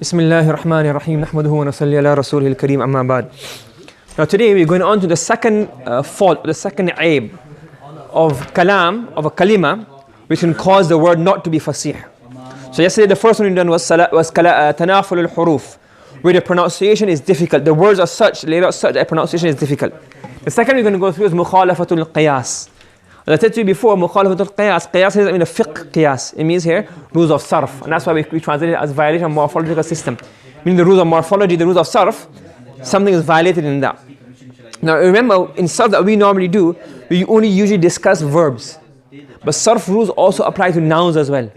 Bismillahir Rahmanir Rahim. Nahmaduhu wa nusalli ala rasulihil kareem, amma ba'd. Now today we're going on to the second fault, the second aib of kalam, of a kalima, which can cause the word not to be fasih. So yesterday the first one we done was tanaful al-huruf, where the pronunciation is difficult. The words are such, laid out such that pronunciation is difficult. The second we're going to go through is mukhalafatu al-qiyas. As I said to you before, مخالفة القياس. قياس doesn't mean a fiqh qiyas. It means here rules of sarf, and that's why we translate it as violation of morphological system. Meaning the rules of morphology, the rules of sarf, something is violated in that. Now remember, in sarf that we normally do, we only usually discuss verbs, but sarf rules also apply to nouns as well.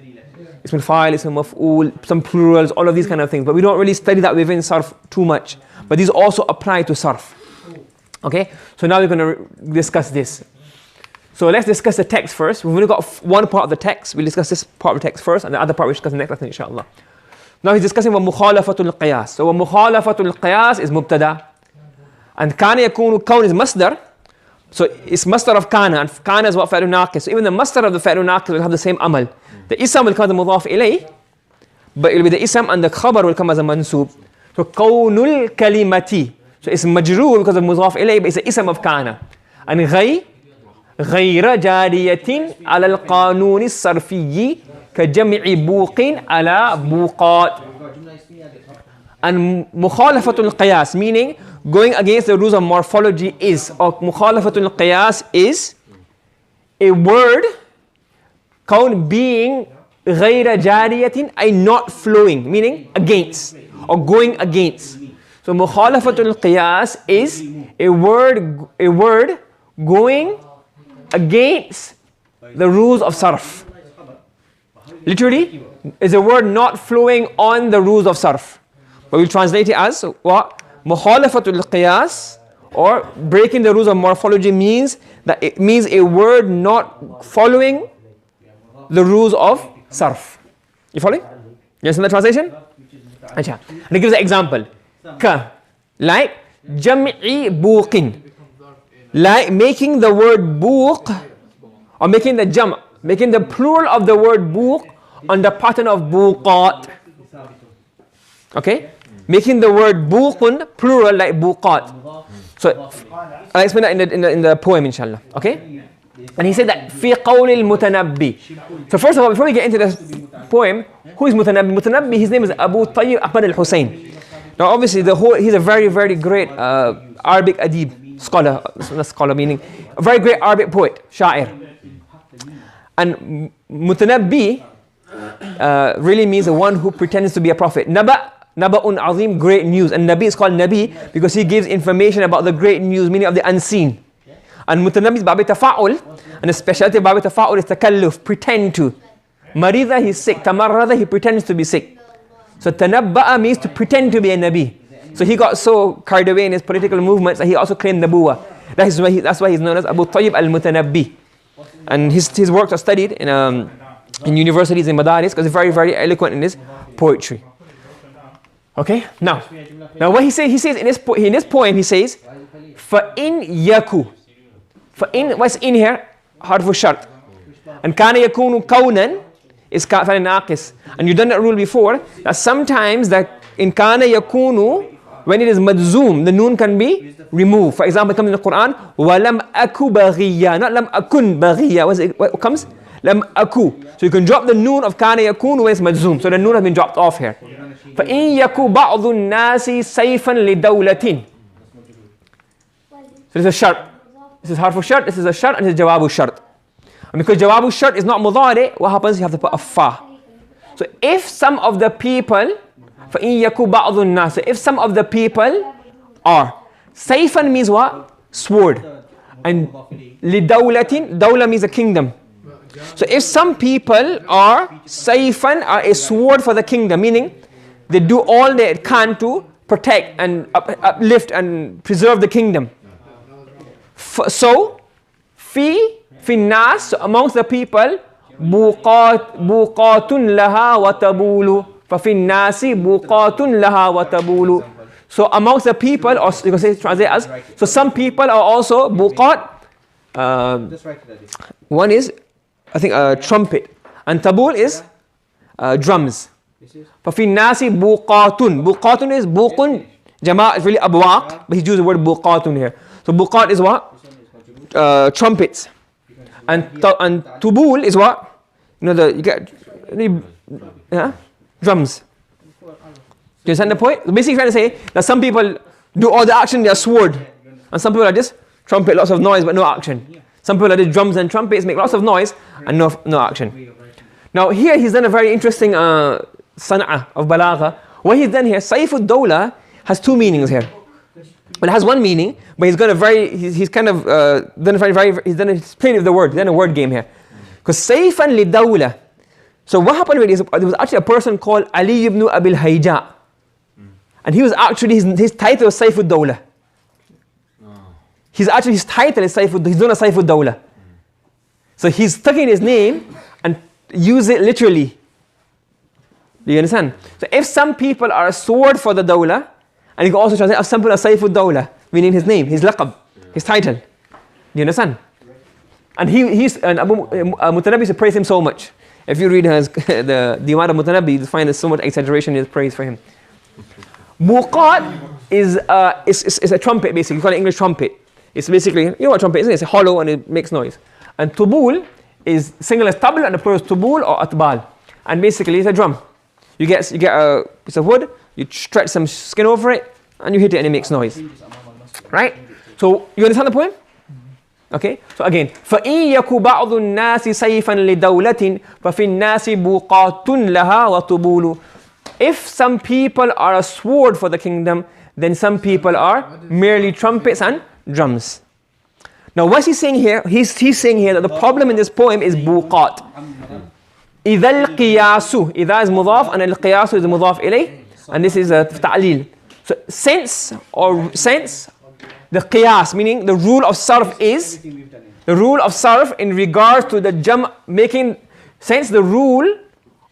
Ism al-fa'il, ism al-maf'ul, some plurals, all of these kind of things. But we don't really study that within sarf too much. But these also apply to sarf. Okay, so now we're going to discuss this. So let's discuss the text first. We've only got one part of the text. We'll discuss this part of the text first, and the other part we'll discuss next lesson, inshallah. Now he's discussing ومخالفة القياس. So ومخالفة القياس is mubtada, and كان يكون كون is masdar. So it's masdar of kana, and kana is what فعل ناقص. So even the masdar of the فعل ناقص will have the same amal. The ism will come as a mudaf ilayh, but it will be the ism, and the khabar will come as a mansub. So كون الكلمة. So it's majrur because of mudaf ilayh, but it's the ism of kana. And غير جارية على القانون الصرفي كجمع بوق على بوقات. And مخالفة القياس, meaning going against the rules of morphology, is, or مخالفة القياس is a word كون being غير جارية, a not flowing, meaning against or going against. So مخالفة القياس is a word going against the rules of sarf. Literally, is a word not flowing on the rules of sarf. But we'll translate it as what? مخالفة القياس, or breaking the rules of morphology, means that it means a word not following the rules of sarf. You following? You understand the translation? And it gives an example. Ka, like جمع بوق. Like making the word buq, or making the jam', making the plural of the word buq on the pattern of bوقات. Okay? Making the word buqun plural like bوقات. So I'll explain that in the poem, inshallah. Okay? And he said that في قول المتنبي. So first of all, before we get into this poem, who is Mutanabbi? Mutanabbi, his name is Abu Tayyib Ahmad al-Hussein. Now obviously he's a very, very great Arabic adib. Scholar meaning a very great Arabic poet, sha'ir. And Mutanabbi really means the one who pretends to be a prophet. Naba'un azim, great news. And Nabi is called Nabi because he gives information about the great news, meaning of the unseen. And Mutanabbi is babi tafa'ul, and the specialty of babi tafa'ul is takalluf, pretend to. Marida, he's sick. Tamarrada, he pretends to be sick. So tanabba'a means to pretend to be a Nabi. So he got so carried away in his political movements that he also claimed Nabuwa. That's why he's known as Abu Tayyib al-Mutanabbi. And his works are studied in universities in Madaris because he's very, very eloquent in his poetry. Okay? Now what he says in this poem, he says, فَإِنْ يَكُ. فَإِنْ, what's in here? Harfu shart. And كَانَ يَكُونُ كَوْنًا is فَعْلٌ نَاقِص. And you've done that rule before, that sometimes that in كَانَ يَكُونُ, when it is madzum, the noon can be removed. For example, it comes in the Quran, وَلَمْ أَكُ بَغِيًّا, not لَمْ أَكُنْ بَغِيًّا. What comes? لَمْ أَكُ. So you can drop the noon of كَانَ يَكُونُ when it's madzum. So the noon has been dropped off here. فَإِنْ يَكُ بَعْضُ النَّاسِ سَيْفًا لِدَوْلَةٍ. So this is a shart. This is harfu shart, this is a shart, and this is jawabu shart. And because jawabu shart is not mudari, what happens? You have to put a fa. So if some of the people, فَإِنْ يَكُ بَعْضُ النَّاسِ, if some of the people are, sayfan means what? Sword. And لِدَوْلَةٍ, dawla means a kingdom. So if some people are sayfan, are a sword for the kingdom, meaning they do all they can to protect and uplift and preserve the kingdom. So, fi الناس, so amongst the people, بوقات لها وطبول. ففي الناس بوقات لها وطبول. So amongst the people, or you can say translate as, so some people are also بوقات. One is, I think, a trumpet, and tabul is drums. ففي الناس بوقات. بوقات is بوق. جمعه is really أبواق, but he used the word بوقات here. So بوقات is what? Trumpets. And طبول is what? You know, you get drums. Do you understand the point? Basically trying to say that some people do all the action, they are sword. And some people are just trumpet, lots of noise but no action. Some people are just drums and trumpets, make lots of noise and no action. Now here he's done a very interesting san'ah of balagha. What he's done here, Sayf al-Dawla has two meanings here. Well, it has one meaning, but he's kind of done he's playing with the word, he's done a word game here. Because Sayfan li-Dawla. So what happened really is there was actually a person called Ali ibn Abil Hayja. And he was actually, his title was Sayf al-Dawla. His title is Sayf al-Dawla, he's known as Sayf al-Dawla. So he's taking his name and use it literally. Do you understand? So if some people are a sword for the Dawla, and you can also translate, some people are Sayf al-Dawla, meaning his name, his laqab, his title. Do you understand? And Abu Mutanabbi used to praise him so much. If you read the Diwan of Mutanabbi, you'll find there's so much exaggeration in his praise for him. Bouqat is a trumpet basically, you call it English trumpet. It's basically, you know what trumpet is, it's hollow and it makes noise. And Tubul is single as tabl and the plural is Tubul or Atbal. And basically it's a drum. You get a piece of wood, you stretch some skin over it, and you hit it and it makes noise. Right? So you understand the point? Okay? So again, فَإِن يَكُ بَعْضُ النَّاسِ سَيْفًا لِدَوْلَةٍ فَفِي النَّاسِ بُوقَاتٌ لَهَا وَطُبُولُ. If some people are a sword for the kingdom, then some people are merely trumpets and drums. Now what's he saying here? He's saying here that the problem in this poem is بوقات. إذا القياس, إذا is مضاف and القياس is مضاف إليه, and this is a ta'lil. So since, the qiyas, meaning the rule of sarf is, the rule of sarf in regards to the making, since the rule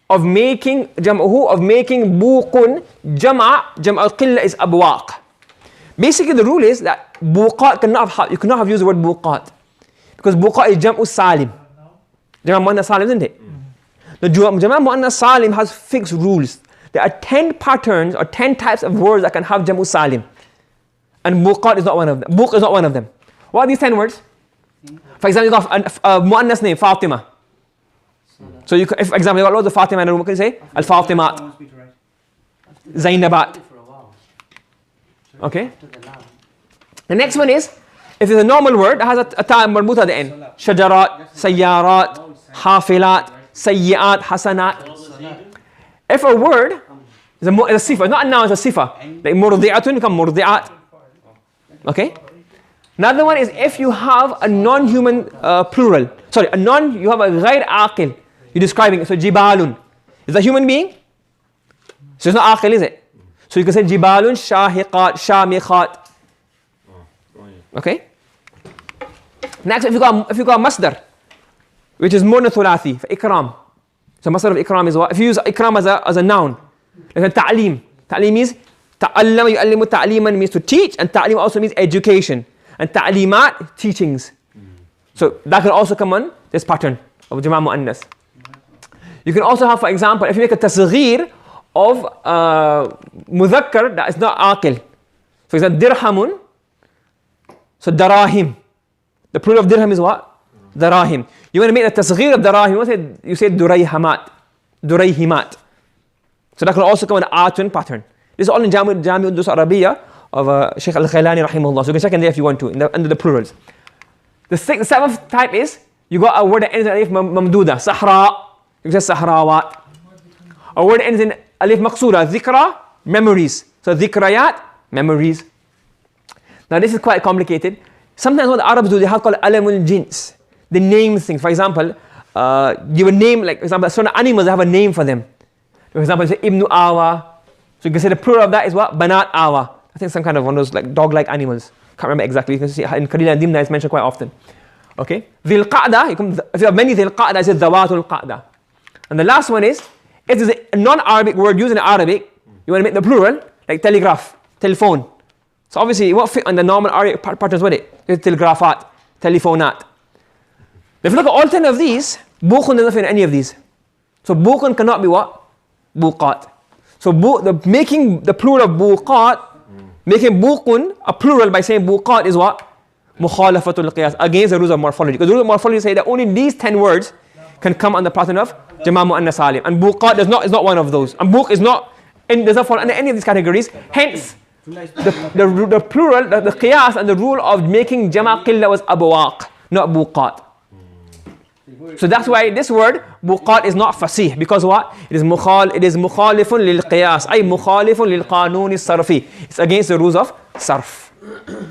of making jam'uhu, of making buqun, jum'ah al-qilla is abwaq. Basically the rule is that buqat you cannot have used the word buqat, because buqat is jam'u salim. Jam'a muannas salim, isn't it? The jam'a muannas salim has fixed rules. There are 10 patterns or 10 types of words that can have jam'u salim. And buqat is not one of them. Buq is not one of them. What are these 10 words? For example, you have a muannas name, Fatima. So you, if for example, you got loads of Fatima in a room, what can you say? Al-Fatimat. Zainabat. Okay? The next one is, if it's a normal word, it has a ta marbuta at the end. Shajarat, sayyarat, hafilat, sayyi'at, hasanat. If a word is a sifa, not a noun, it's a sifa. Like murdi'atun become murdi'at. Okay? Another one is if you have a non-human plural. Sorry, you have a ghair aqil. You're describing it. So jibalun. Is that a human being? So it's not aqil, is it? So you can say jibalun, shahiqat, shamikhat. Okay? Next, if you got masdar, which is more than thulathi, for ikram. So masdar of ikram is what? If you use ikram as a noun, like ta'lim. Ta'lim means ta'allama yu'allimu ta'liman means to teach, and ta'lim also means education. And ta'limat, teachings. So that can also come on this pattern of jama' mu'annas. You can also have, for example, if you make a tasghir of mudhakkar that is not aqil. For example, dirhamun. So darahim. The plural of dirham is what? Darahim. You want to make the tasghir of darahim, you say durayhimat. Durayhimat. So that can also come in the atun pattern. This is all in Jami' Durus Arabiya of Shaykh Al-Khaylani rahimahullah. So you can check in there if you want to, under the plurals. The seventh type is, you got a word that ends in alif mamduda, sahra, you can say sahrawat. A word that ends in alif maqsura, dhikra, memories. So dhikrayat, memories. Now this is quite complicated. Sometimes what the Arabs do, they have called alamul jins. They name things. For example, you would name, like for example, certain animals, they have a name for them. For example, you say ibnu awa. So you can say the plural of that is what? Banat awa. I think some kind of one of those like dog-like animals. Can't remember exactly. You can see in Qalila and Dimna it's mentioned quite often. Okay? Dhil qa'da, if you have many dhil qa'da, it says dhawatul qa'da. And the last one is, if there's a non-Arabic word used in Arabic, you want to make the plural, like telegraph, telephone. So obviously it won't fit on the normal Arabic patterns with it. It's telegraphat, telephonat. If you look at all 10 of these, bukhun doesn't fit in any of these. So bukhun cannot be what? بوقات. So making the plural of بوقات, making بوق a plural by saying بوقات is what? مخالفة القياس, against the rules of morphology. Because the rules of morphology say that only these 10 words can come on the pattern of جمع مؤنث سالم. And بوقات is not one of those. And بوق is not, does not fall under any of these categories. Hence, the plural, the قياس and the rule of making جمع قلة was أبواق, not بوقات. So that's why this word بوقات is not fasih, because what? It is مخالف للقياس, أي مخالف للقانون الصرفي. It's against the rules of صرف.